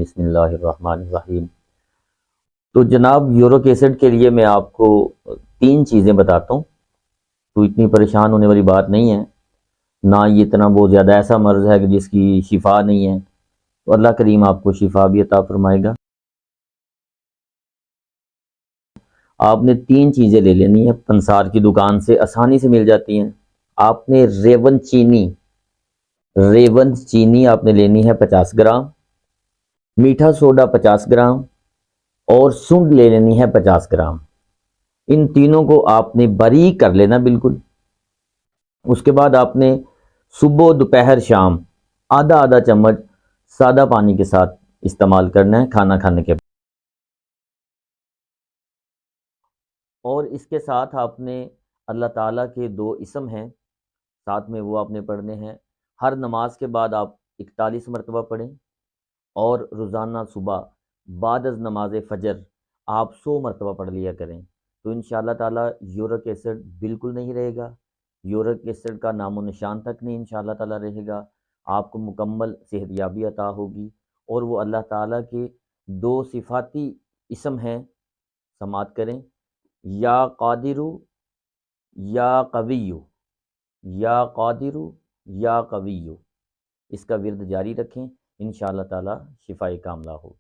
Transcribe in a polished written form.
بسم اللہ الرحمن الرحیم۔ تو جناب یورک ایسڈ کے لیے میں آپ کو 3 چیزیں بتاتا ہوں، تو اتنی پریشان ہونے والی بات نہیں ہے، نہ یہ اتنا بہت زیادہ ایسا مرض ہے کہ جس کی شفا نہیں ہے، تو اللہ کریم آپ کو شفا بھی عطا فرمائے گا۔ آپ نے 3 چیزیں لے لینی ہیں، پنسار کی دکان سے آسانی سے مل جاتی ہیں۔ آپ نے ریون چینی آپ نے لینی ہے 50 گرام، میٹھا سوڈا 50 گرام اور سنڈ لے لینی ہے 50 گرام۔ ان تینوں کو آپ نے باریک کر لینا بالکل۔ اس کے بعد آپ نے صبح دوپہر شام آدھا آدھا چمچ سادہ پانی کے ساتھ استعمال کرنا ہے کھانا کھانے کے بعد۔ اور اس کے ساتھ آپ نے اللہ تعالیٰ کے 2 اسم ہیں، ساتھ میں وہ آپ نے پڑھنے ہیں۔ ہر نماز کے بعد آپ 41 مرتبہ پڑھیں، اور روزانہ صبح بعد از نماز فجر آپ 100 مرتبہ پڑھ لیا کریں، تو انشاءاللہ تعالیٰ یورک ایسڈ بالکل نہیں رہے گا، یورک ایسڈ کا نام و نشان تک نہیں انشاءاللہ تعالیٰ رہے گا۔ آپ کو مکمل صحت یابی عطا ہوگی، اور وہ اللہ تعالیٰ کے 2 صفاتی اسم ہیں، سماعت کریں، یا قادرو یا قویو، یا قادرو یا قویو۔ اس کا ورد جاری رکھیں، انشاءاللہ تعالیٰ شفائے کاملہ ہوگی۔